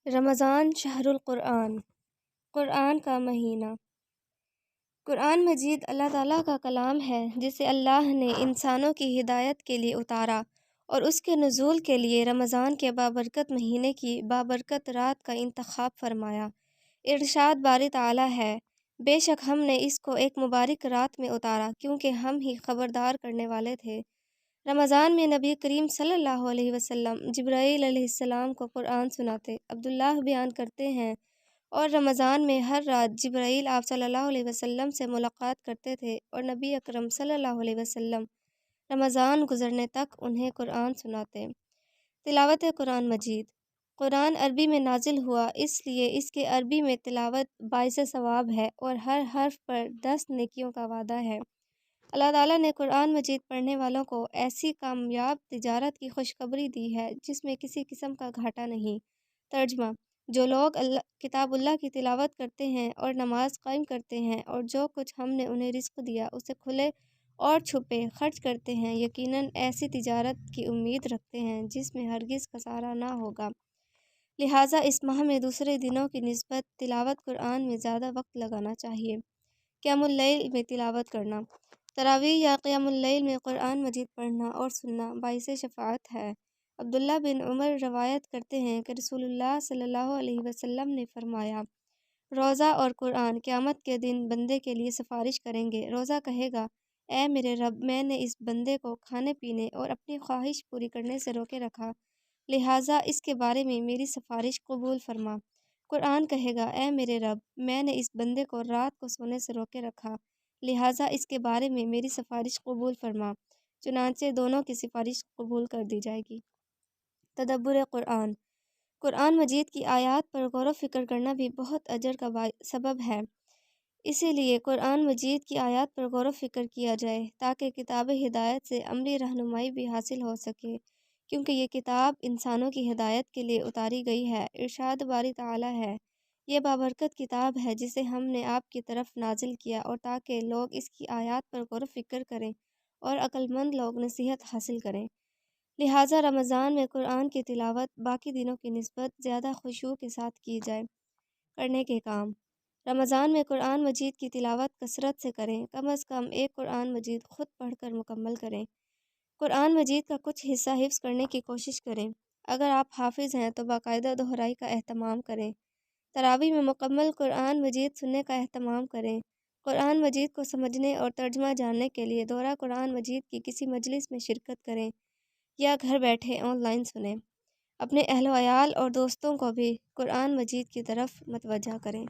رمضان شہر القرآن، قرآن کا مہینہ۔ قرآن مجید اللہ تعالیٰ کا کلام ہے جسے اللہ نے انسانوں کی ہدایت کے لیے اتارا اور اس کے نزول کے لیے رمضان کے بابرکت مہینے کی بابرکت رات کا انتخاب فرمایا۔ ارشاد باری تعالیٰ ہے، بے شک ہم نے اس کو ایک مبارک رات میں اتارا کیونکہ ہم ہی خبردار کرنے والے تھے۔ رمضان میں نبی کریم صلی اللہ علیہ وسلم جبرائیل علیہ السلام کو قرآن سناتے۔ عبداللہ بیان کرتے ہیں، اور رمضان میں ہر رات جبرائیل آپ صلی اللہ علیہ وسلم سے ملاقات کرتے تھے اور نبی اکرم صلی اللہ علیہ وسلم رمضان گزرنے تک انہیں قرآن سناتے۔ تلاوت قرآن مجید۔ قرآن عربی میں نازل ہوا، اس لیے اس کے عربی میں تلاوت باعث ثواب ہے اور ہر حرف پر 10 نیکیوں کا وعدہ ہے۔ اللہ تعالیٰ نے قرآن مجید پڑھنے والوں کو ایسی کامیاب تجارت کی خوشخبری دی ہے جس میں کسی قسم کا گھاٹا نہیں۔ ترجمہ: جو لوگ کتاب اللہ کی تلاوت کرتے ہیں اور نماز قائم کرتے ہیں اور جو کچھ ہم نے انہیں رزق دیا اسے کھلے اور چھپے خرچ کرتے ہیں، یقیناً ایسی تجارت کی امید رکھتے ہیں جس میں ہرگز خسارہ نہ ہوگا۔ لہٰذا اس ماہ میں دوسرے دنوں کی نسبت تلاوت قرآن میں زیادہ وقت لگانا چاہیے۔ قیام اللیل میں تلاوت کرنا۔ تراویح یا قیام اللیل میں قرآن مجید پڑھنا اور سننا باعث شفاعت ہے۔ عبداللہ بن عمر روایت کرتے ہیں کہ رسول اللہ صلی اللہ علیہ وسلم نے فرمایا، روزہ اور قرآن قیامت کے دن بندے کے لیے سفارش کریں گے۔ روزہ کہے گا، اے میرے رب، میں نے اس بندے کو کھانے پینے اور اپنی خواہش پوری کرنے سے روکے رکھا، لہٰذا اس کے بارے میں میری سفارش قبول فرما۔ قرآن کہے گا، اے میرے رب، میں نے اس بندے کو رات کو سونے سے روکے رکھا، لہٰذا اس کے بارے میں میری سفارش قبول فرما، چنانچہ دونوں کی سفارش قبول کر دی جائے گی۔ تدبر قرآن۔ قرآن مجید کی آیات پر غور و فکر کرنا بھی بہت اجر کا سبب ہے، اسی لیے قرآن مجید کی آیات پر غور و فکر کیا جائے تاکہ کتاب ہدایت سے عملی رہنمائی بھی حاصل ہو سکے، کیونکہ یہ کتاب انسانوں کی ہدایت کے لیے اتاری گئی ہے۔ ارشاد باری تعالیٰ ہے، یہ بابرکت کتاب ہے جسے ہم نے آپ کی طرف نازل کیا اور تاکہ لوگ اس کی آیات پر غور و فکر کریں اور عقل مند لوگ نصیحت حاصل کریں۔ لہٰذا رمضان میں قرآن کی تلاوت باقی دنوں کی نسبت زیادہ خشوع کے ساتھ کی جائے۔ کرنے کے کام۔ رمضان میں قرآن مجید کی تلاوت کثرت سے کریں، کم از کم ایک قرآن مجید خود پڑھ کر مکمل کریں۔ قرآن مجید کا کچھ حصہ حفظ کرنے کی کوشش کریں، اگر آپ حافظ ہیں تو باقاعدہ دہرائی کا اہتمام کریں۔ تراویح میں مکمل قرآن مجید سننے کا اہتمام کریں۔ قرآن مجید کو سمجھنے اور ترجمہ جاننے کے لیے دورہ قرآن مجید کی کسی مجلس میں شرکت کریں یا گھر بیٹھے آن لائن سنیں۔ اپنے اہل و عیال اور دوستوں کو بھی قرآن مجید کی طرف متوجہ کریں۔